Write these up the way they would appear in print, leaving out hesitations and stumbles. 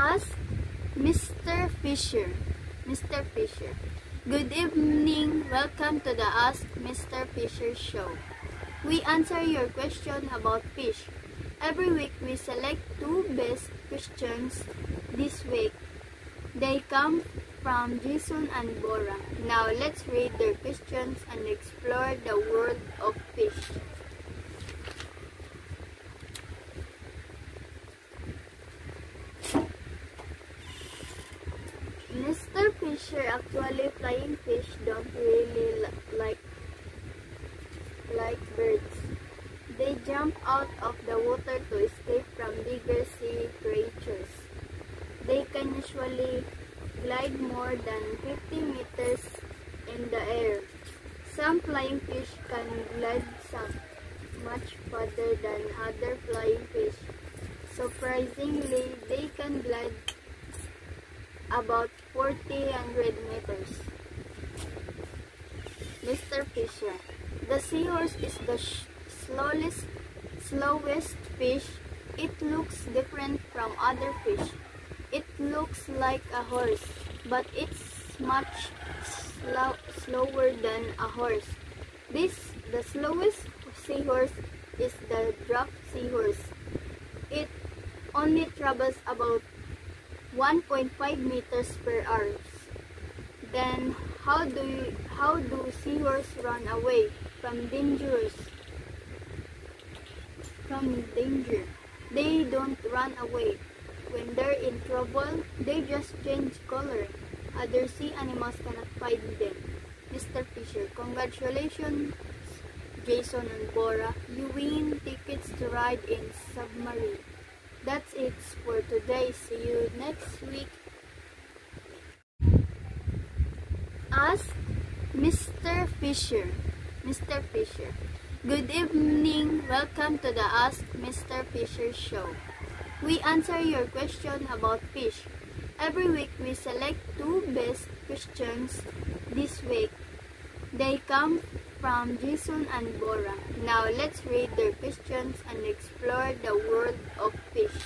Ask Mr. Fisher. Mr. Fisher. Good evening. Welcome to the Ask Mr. Fisher show. We answer your question about fish. Every week we select two best questions this week. They come from Jason and Bora. Now let's read their questions and explore the world of fish. Mr. Fisher, actually flying fish don't really like birds. They jump out of the water to escape from bigger sea creatures. They can usually glide more than 50 meters in the air. Some flying fish can glide much further than other flying fish. Surprisingly, they can glide about 400 meters. Mr. Fisher. The seahorse is the slowest fish. It looks different from other fish. It looks like a horse, but it's much slower than a horse. The slowest seahorse is the drop seahorse. It only travels about 1.5 meters per hour. Then how do seahorses run away from danger? They don't run away. When they're in trouble, they just change color. Other sea animals cannot find them. Mr. Fisher, congratulations, Jason and Bora. You win tickets to ride in submarine. That's it for today. See you next week. Ask Mr. Fisher. Mr. Fisher. Good evening. Welcome to the Ask Mr. Fisher show. We answer your question about fish. Every week we select two best questions this week. They come from Jason and Bora. Now let's read their questions and explore the world of fish.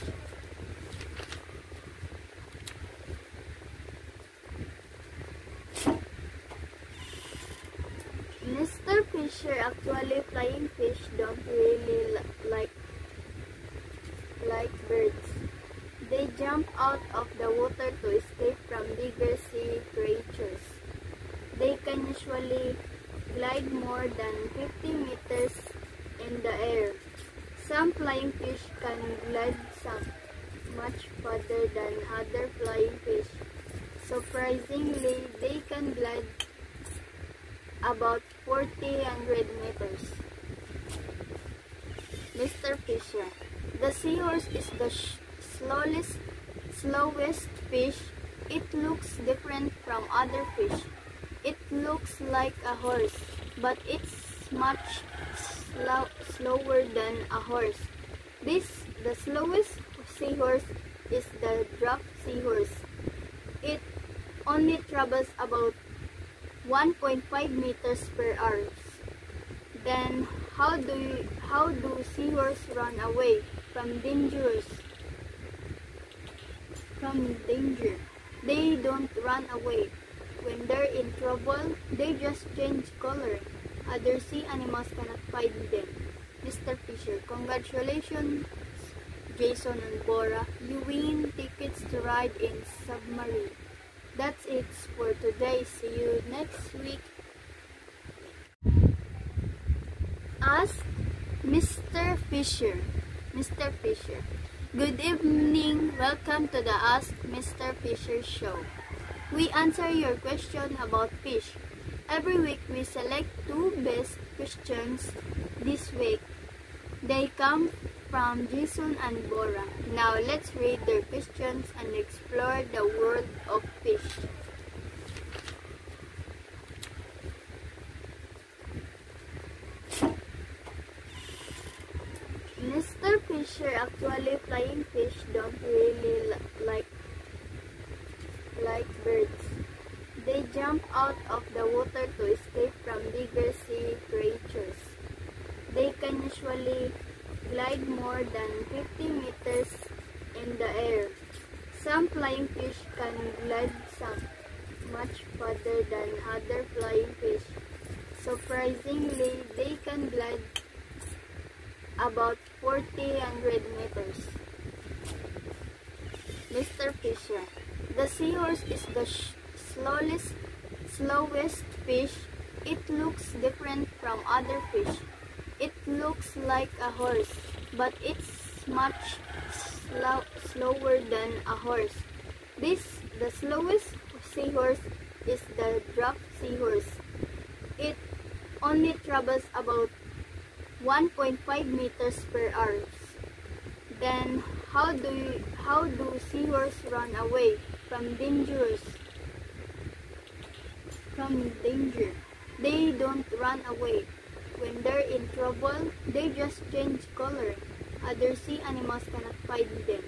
Mr. Fisher, actually flying fish don't really like birds. They jump out of the water to escape from bigger sea creatures. They can usually glide more than 50 meters in the air. Some flying fish can glide much further than other flying fish. Surprisingly, they can glide about 400 meters. Mr. Fisher. The seahorse is the slowest fish. It looks different from other fish. It looks like a horse, but it's much slower than a horse. The slowest seahorse is the drop seahorse. It only travels about 1.5 meters per hour. Then how do seahorses run away from danger? They don't run away. When they're in trouble, they just change color. Other sea animals cannot find them. Mr. Fisher, congratulations, Jason and Bora. You win tickets to ride in submarine. That's it for today. See you next week. Ask Mr. Fisher. Mr. Fisher. Good evening. Welcome to the Ask Mr. Fisher show. We answer your question about fish. Every week we select two best questions this week. They come from Jason and Bora. Now let's read their questions and explore the world of fish. Mr. Fisher, actually flying fish don't really like birds. They jump out of the water to escape from bigger sea creatures. They can usually glide more than 50 meters in the air. Some Some flying fish can glide much farther than other flying fish. Surprisingly, they can glide about 400 meters. Mr. Fisher. The seahorse is the slowest fish. It looks different from other fish. It looks like a horse, but it's much slower than a horse. The slowest seahorse is the drop seahorse. It only travels about 1.5 meters per hour. Then how do seahorses run away from danger? They don't run away. When they're in trouble, they just change color. Other sea animals cannot find them.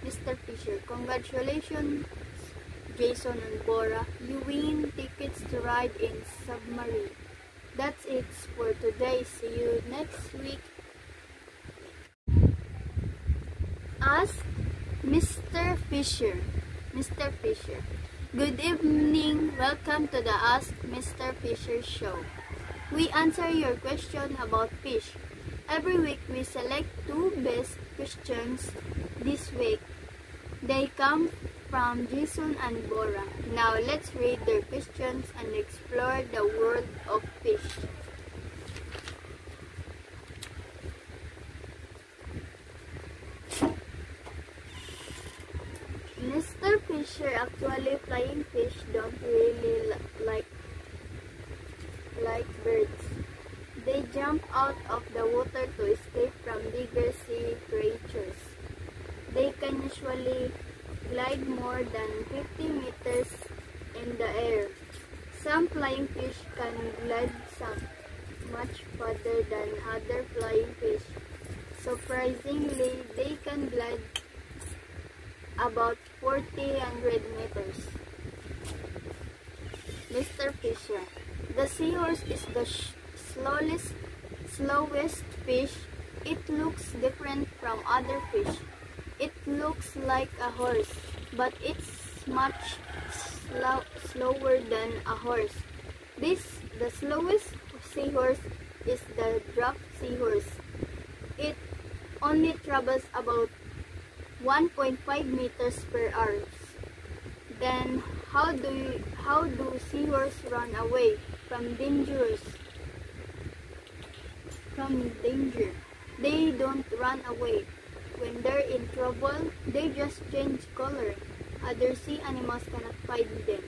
Mr. Fisher, congratulations, Jason and Bora. You win tickets to ride in submarine. That's it for today. See you next week. Ask Mr. Fisher. Mr. Fisher. Good evening. Welcome to the Ask Mr. Fisher show. We answer your question about fish. Every week we select 2 best questions this week. They come from Jason and Bora. Now let's read their questions and explore the world of fish. Mr. Fisher, actually flying fish don't really like birds. They jump out of the water to escape from bigger sea creatures. They can usually glide more than 50 meters in the air. Some flying fish can glide much farther than other flying fish. Surprisingly, they can glide about 400 meters. Mr. Fisher. The seahorse is the slowest fish. It looks different from other fish. It looks like a horse, but it's much slower than a horse. The slowest seahorse is the drop seahorse. It only travels about 1.5 meters per hour. Then how do seahorses run away from danger? They don't run away. When they're in trouble, they just change color. Other sea animals cannot find them.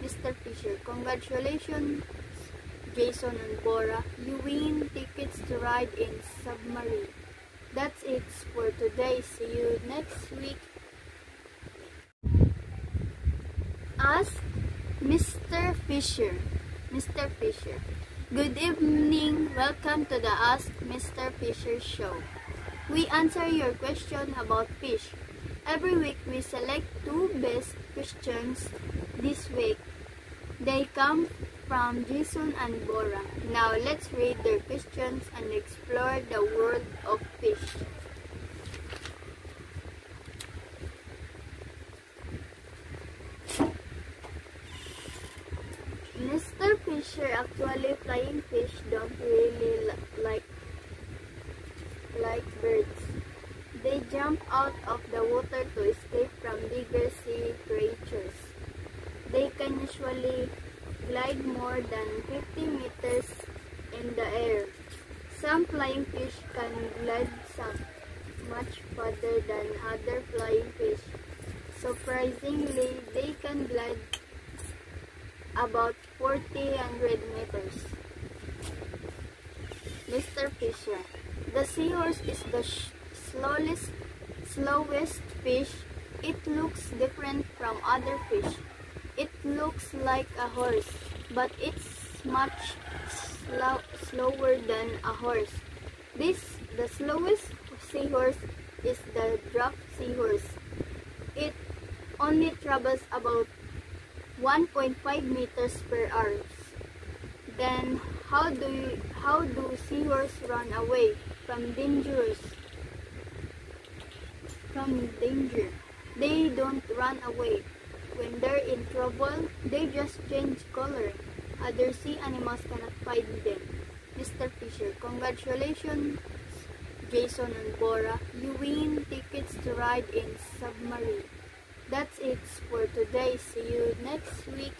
Mr. Fisher, congratulations, Jason and Bora. You win tickets to ride in submarine. That's it for today. See you next week. Ask Mr. Fisher. Mr. Fisher. Good evening. Welcome to the Ask Mr. Fisher show. We answer your question about fish. Every week we select 2 best questions this week. They come from Jason and Bora. Now let's read their questions and explore the world of fish. Mr. Fisher, actually flying fish don't really like birds. They jump out of the water to escape from bigger sea creatures. They can usually glide more than 50 meters in the air. Some flying fish can glide much farther than other flying fish. Surprisingly, they can glide about 400 meters. Mr. Fisher. The seahorse is the slowest fish. It looks different from other fish. It looks like a horse, but it's much slower than a horse. The slowest seahorse is the drop seahorse. It only travels about 1.5 meters per hour. Then how do seahorses run away from danger? They don't run away. When they're in trouble, they just change color. Other sea animals cannot find them. Mr. Fisher, congratulations, Jason and Bora. You win tickets to ride in submarine. That's it for today. See you next week.